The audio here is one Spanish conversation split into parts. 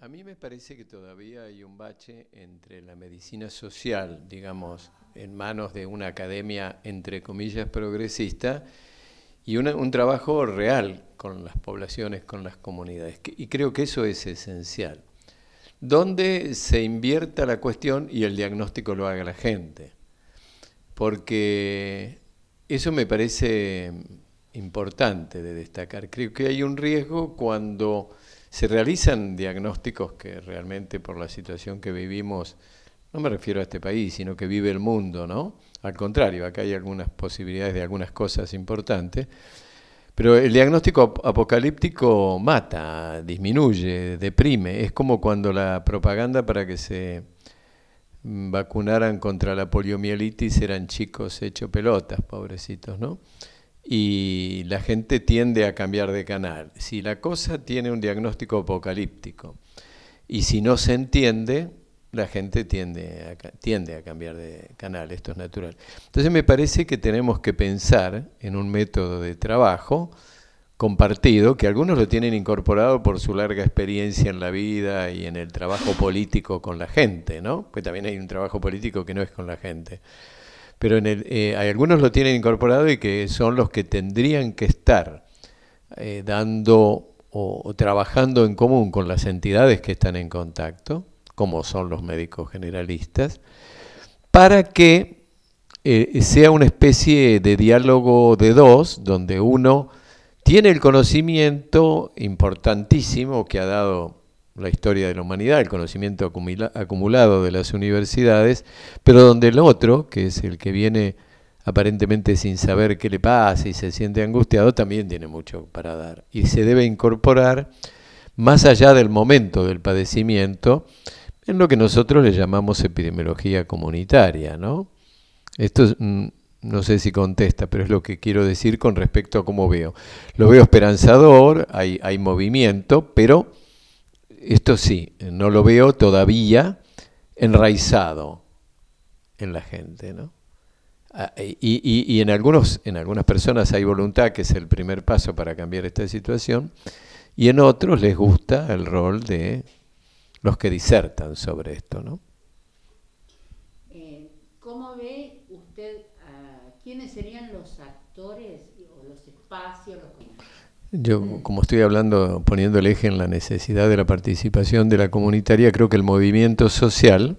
A mí me parece que todavía hay un bache entre la medicina social, digamos, en manos de una academia, entre comillas, progresista, y un trabajo real con las poblaciones, con las comunidades. Y creo que eso es esencial. Donde se invierta la cuestión y el diagnóstico lo haga la gente. Porque eso me parece importante de destacar. Creo que hay un riesgo cuando se realizan diagnósticos que realmente por la situación que vivimos, no me refiero a este país, sino que vive el mundo, ¿no? Al contrario, acá hay algunas posibilidades de algunas cosas importantes, pero el diagnóstico apocalíptico mata, disminuye, deprime. Es como cuando la propaganda para que se vacunaran contra la poliomielitis eran chicos hechos pelotas, pobrecitos, ¿no? Y la gente tiende a cambiar de canal. Si la cosa tiene un diagnóstico apocalíptico y si no se entiende, la gente tiende a cambiar de canal, esto es natural. Entonces me parece que tenemos que pensar en un método de trabajo compartido, que algunos lo tienen incorporado por su larga experiencia en la vida y en el trabajo político con la gente, ¿no? Pues también hay un trabajo político que no es con la gente. Pero hay algunos lo tienen incorporado y que son los que tendrían que estar dando o trabajando en común con las entidades que están en contacto, como son los médicos generalistas, para que sea una especie de diálogo de dos, donde uno tiene el conocimiento importantísimo que ha dado la historia de la humanidad, el conocimiento acumulado de las universidades, pero donde el otro, que es el que viene aparentemente sin saber qué le pasa y se siente angustiado, también tiene mucho para dar. Y se debe incorporar, más allá del momento del padecimiento, en lo que nosotros le llamamos epidemiología comunitaria, ¿no? Esto no sé si contesta, pero es lo que quiero decir con respecto a cómo veo. Lo veo esperanzador, hay movimiento, pero esto sí, no lo veo todavía enraizado en la gente, ¿no? Y en algunas personas hay voluntad, que es el primer paso para cambiar esta situación, y en otros les gusta el rol de los que disertan sobre esto, ¿no? ¿Cómo ve usted quiénes serían los actores o los espacios? Yo, como estoy hablando, poniendo el eje en la necesidad de la participación de la comunitaria, creo que el movimiento social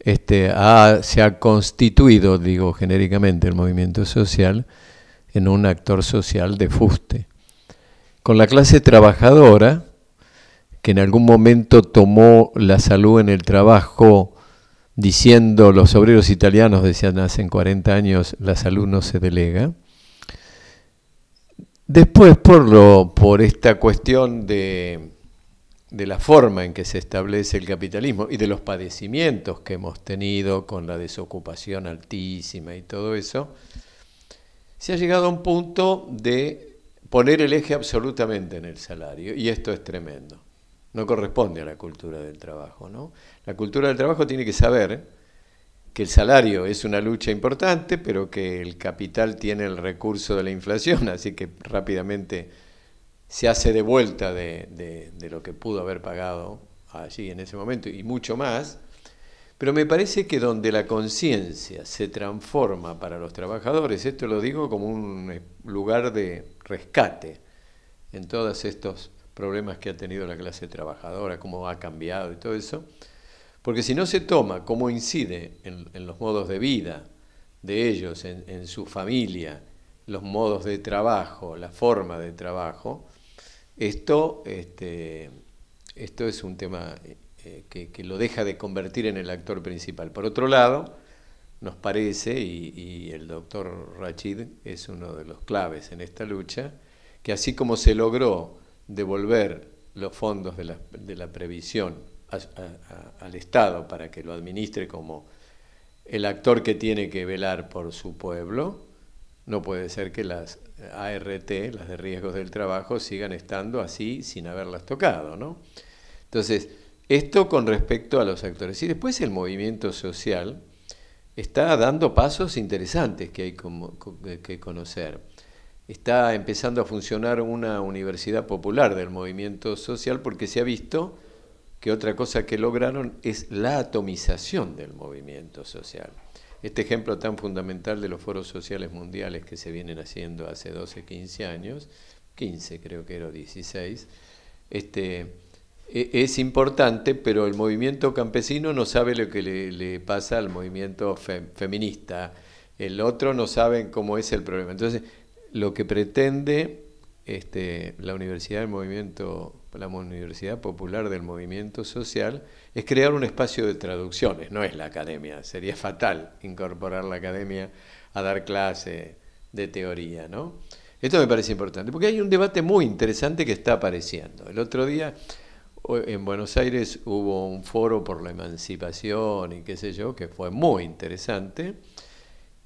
se ha constituido, digo genéricamente, el movimiento social en un actor social de fuste. Con la clase trabajadora, que en algún momento tomó la salud en el trabajo diciendo, los obreros italianos decían hace 40 años, la salud no se delega. Después, por esta cuestión de la forma en que se establece el capitalismo y de los padecimientos que hemos tenido con la desocupación altísima y todo eso, se ha llegado a un punto de poner el eje absolutamente en el salario, y esto es tremendo. No corresponde a la cultura del trabajo, ¿no? La cultura del trabajo tiene que saber que el salario es una lucha importante, pero que el capital tiene el recurso de la inflación, así que rápidamente se hace de vuelta de lo que pudo haber pagado allí en ese momento y mucho más. Pero me parece que donde la conciencia se transforma para los trabajadores, esto lo digo como un lugar de rescate en todos estos problemas que ha tenido la clase trabajadora, cómo ha cambiado y todo eso, porque si no se toma cómo incide en los modos de vida de ellos, en su familia, los modos de trabajo, la forma de trabajo, esto es un tema que lo deja de convertir en el actor principal. Por otro lado, nos parece, y el doctor Rachid es uno de los claves en esta lucha, que así como se logró devolver los fondos de la previsión al Estado para que lo administre como el actor que tiene que velar por su pueblo, no puede ser que las ART, las de riesgos del trabajo, sigan estando así sin haberlas tocado, ¿no? Entonces, esto con respecto a los actores. Y después el movimiento social está dando pasos interesantes que hay que conocer. Está empezando a funcionar una universidad popular del movimiento social porque se ha visto que otra cosa que lograron es la atomización del movimiento social. Este ejemplo tan fundamental de los foros sociales mundiales que se vienen haciendo hace 12, 15 años, 15 creo que era, 16, es importante, pero el movimiento campesino no sabe lo que le pasa al movimiento feminista, el otro no sabe cómo es el problema. Entonces, lo que pretende la Universidad la Universidad Popular del Movimiento Social es crear un espacio de traducciones, no es la academia. Sería fatal incorporar la academia a dar clase de teoría, ¿no? Esto me parece importante, porque hay un debate muy interesante que está apareciendo. El otro día en Buenos Aires hubo un foro por la emancipación y qué sé yo, que fue muy interesante,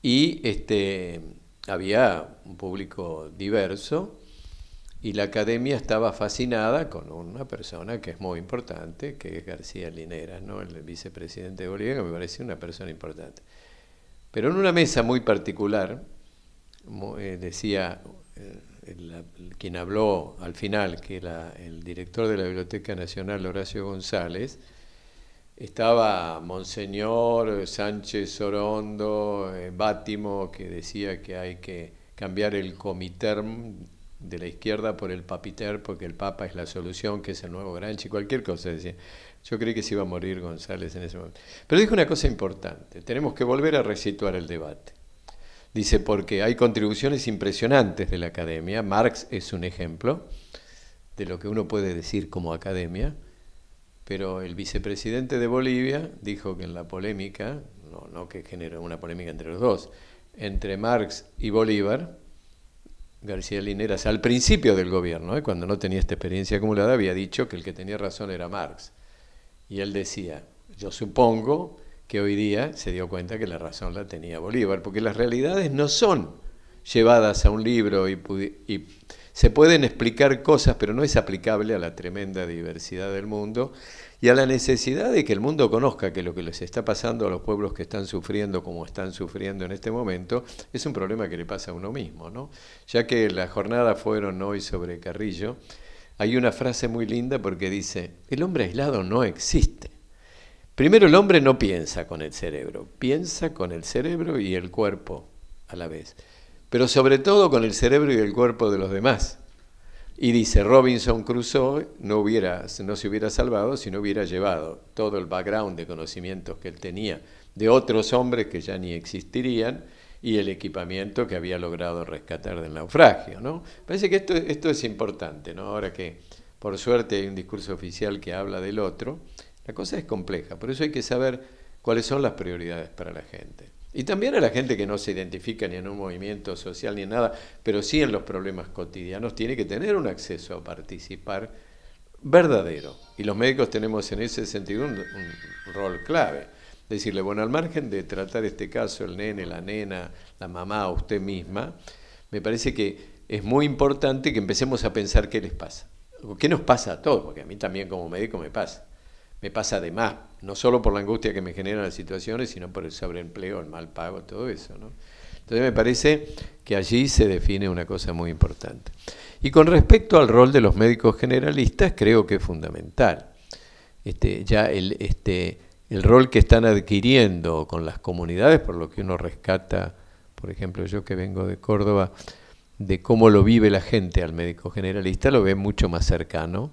y había un público diverso, y la academia estaba fascinada con una persona que es muy importante, que es García Linera, ¿no? El vicepresidente de Bolivia, que me parece una persona importante. Pero en una mesa muy particular, decía quien habló al final, que era el director de la Biblioteca Nacional, Horacio González, estaba Monseñor Sánchez Orondo, Bátimo, que decía que hay que cambiar el comiterm de la izquierda por el papiter, porque el papa es la solución, que es el nuevo Gramsci, cualquier cosa decía. Yo creí que se iba a morir González en ese momento. Pero dijo una cosa importante, tenemos que volver a resituar el debate. Dice, porque hay contribuciones impresionantes de la academia, Marx es un ejemplo de lo que uno puede decir como academia, pero el vicepresidente de Bolivia dijo que en la polémica, no que generó una polémica entre los dos, entre Marx y Bolívar, García Lineras, al principio del gobierno, cuando no tenía esta experiencia acumulada, había dicho que el que tenía razón era Marx. Y él decía, yo supongo que hoy día se dio cuenta que la razón la tenía Bolívar, porque las realidades no son llevadas a un libro y se pueden explicar cosas, pero no es aplicable a la tremenda diversidad del mundo y a la necesidad de que el mundo conozca que lo que les está pasando a los pueblos que están sufriendo como están sufriendo en este momento es un problema que le pasa a uno mismo, ¿no? Ya que las jornadas fueron hoy sobre Carrillo, hay una frase muy linda porque dice, el hombre aislado no existe. Primero, el hombre no piensa con el cerebro, piensa con el cerebro y el cuerpo a la vez, pero sobre todo con el cerebro y el cuerpo de los demás. Y dice, Robinson Crusoe no se hubiera salvado si no hubiera llevado todo el background de conocimientos que él tenía de otros hombres que ya ni existirían y el equipamiento que había logrado rescatar del naufragio, ¿no? Parece que esto es importante, ¿no? Ahora que por suerte hay un discurso oficial que habla del otro, la cosa es compleja, por eso hay que saber cuáles son las prioridades para la gente. Y también a la gente que no se identifica ni en un movimiento social ni en nada, pero sí en los problemas cotidianos, tiene que tener un acceso a participar verdadero. Y los médicos tenemos en ese sentido un rol clave. Decirle, bueno, al margen de tratar este caso, el nene, la nena, la mamá, usted misma, me parece que es muy importante que empecemos a pensar qué les pasa. ¿Qué nos pasa a todos? Porque a mí también como médico me pasa. Me pasa además, no solo por la angustia que me generan las situaciones, sino por el sobreempleo, el mal pago, todo eso, ¿no? Entonces me parece que allí se define una cosa muy importante. Y con respecto al rol de los médicos generalistas, creo que es fundamental. El rol que están adquiriendo con las comunidades, por lo que uno rescata, por ejemplo, yo que vengo de Córdoba, de cómo lo vive la gente al médico generalista, lo ve mucho más cercano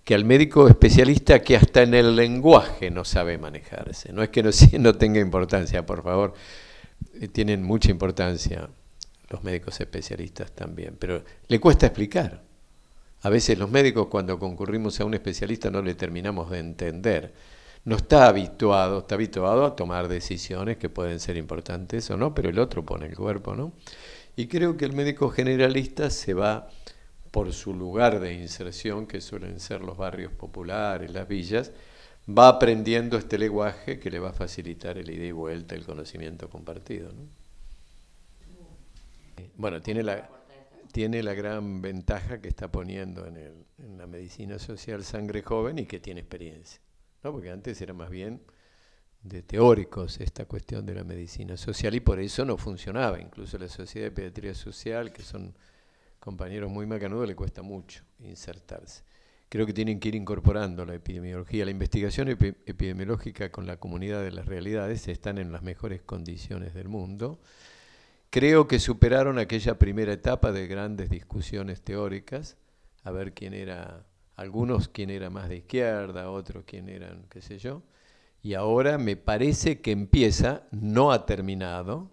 que al médico especialista que hasta en el lenguaje no sabe manejarse. No es que no tenga importancia, por favor, tienen mucha importancia los médicos especialistas también, pero le cuesta explicar. A veces los médicos cuando concurrimos a un especialista no le terminamos de entender. No está habituado a tomar decisiones que pueden ser importantes o no, pero el otro pone el cuerpo, ¿no? Y creo que el médico generalista se va por su lugar de inserción, que suelen ser los barrios populares, las villas, va aprendiendo este lenguaje que le va a facilitar el ida y vuelta, el conocimiento compartido, ¿no? Bueno, tiene la gran ventaja que está poniendo en la medicina social sangre joven y que tiene experiencia, ¿no? Porque antes era más bien de teóricos esta cuestión de la medicina social y por eso no funcionaba. Incluso la Sociedad de Pediatría Social, que son compañeros muy macanudos, le cuesta mucho insertarse. creo que tienen que ir incorporando la epidemiología. La investigación epidemiológica con la comunidad de las realidades están en las mejores condiciones del mundo. Creo que superaron aquella primera etapa de grandes discusiones teóricas, a ver quién era, algunos quién era más de izquierda, otros quién eran, qué sé yo, y ahora me parece que empieza, no ha terminado,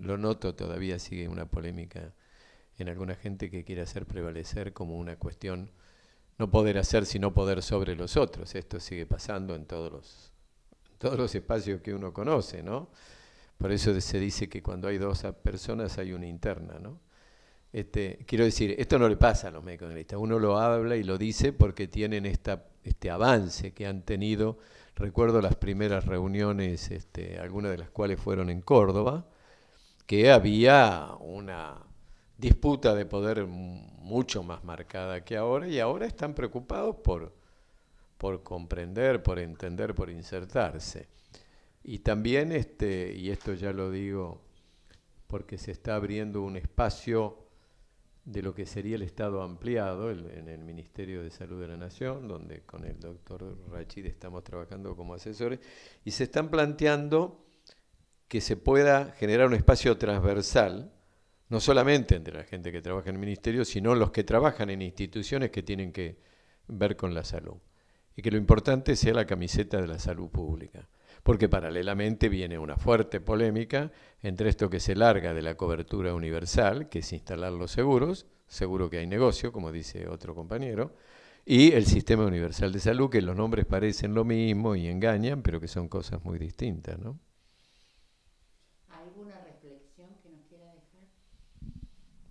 lo noto, todavía sigue una polémica en alguna gente que quiere hacer prevalecer como una cuestión, no poder hacer sino poder sobre los otros. Esto sigue pasando en todos los espacios que uno conoce, ¿no? Por eso se dice que cuando hay dos personas hay una interna, ¿no? Quiero decir, esto no le pasa a los médicos generalistas. Uno lo habla y lo dice porque tienen este avance que han tenido. Recuerdo las primeras reuniones, algunas de las cuales fueron en Córdoba, que había una disputa de poder mucho más marcada que ahora, y ahora están preocupados por comprender, por entender, por insertarse. Y también, y esto ya lo digo porque se está abriendo un espacio de lo que sería el Estado ampliado en el Ministerio de Salud de la Nación, donde con el doctor Rachid estamos trabajando como asesores, y se están planteando que se pueda generar un espacio transversal, no solamente entre la gente que trabaja en el ministerio, sino los que trabajan en instituciones que tienen que ver con la salud. Y que lo importante sea la camiseta de la salud pública. Porque paralelamente viene una fuerte polémica entre esto que se larga de la cobertura universal, que es instalar los seguros, seguro que hay negocio, como dice otro compañero, y el sistema universal de salud, que los nombres parecen lo mismo y engañan, pero que son cosas muy distintas, ¿no? ¿Alguna reflexión que nos quiera dejar?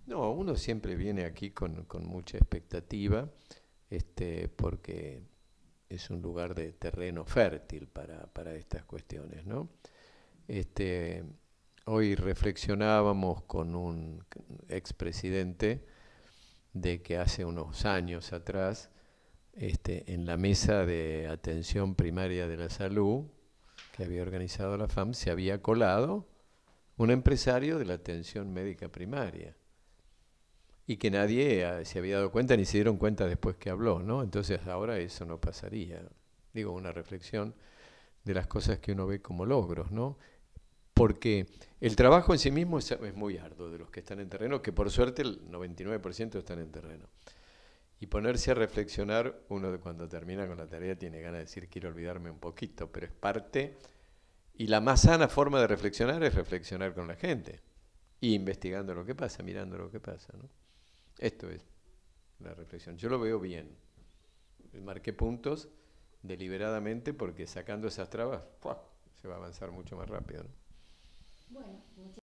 No, uno siempre viene aquí con mucha expectativa, porque es un lugar de terreno fértil para estas cuestiones, ¿no? Hoy reflexionábamos con un expresidente de que hace unos años atrás, en la mesa de atención primaria de la salud que había organizado la FAM, se había colado un empresario de la atención médica primaria y que nadie se había dado cuenta ni se dieron cuenta después que habló, ¿no? Entonces ahora eso no pasaría. Digo, una reflexión de las cosas que uno ve como logros, ¿no? Porque el trabajo en sí mismo es muy arduo de los que están en terreno, que por suerte el 99% están en terreno. Y ponerse a reflexionar, uno de cuando termina con la tarea tiene ganas de decir quiero olvidarme un poquito, pero es parte, y la más sana forma de reflexionar es reflexionar con la gente, y investigando lo que pasa, mirando lo que pasa, ¿no? Esto es la reflexión. Yo lo veo bien. Marqué puntos deliberadamente porque sacando esas trabas, ¡pua!, se va a avanzar mucho más rápido, ¿no? Bueno, muchas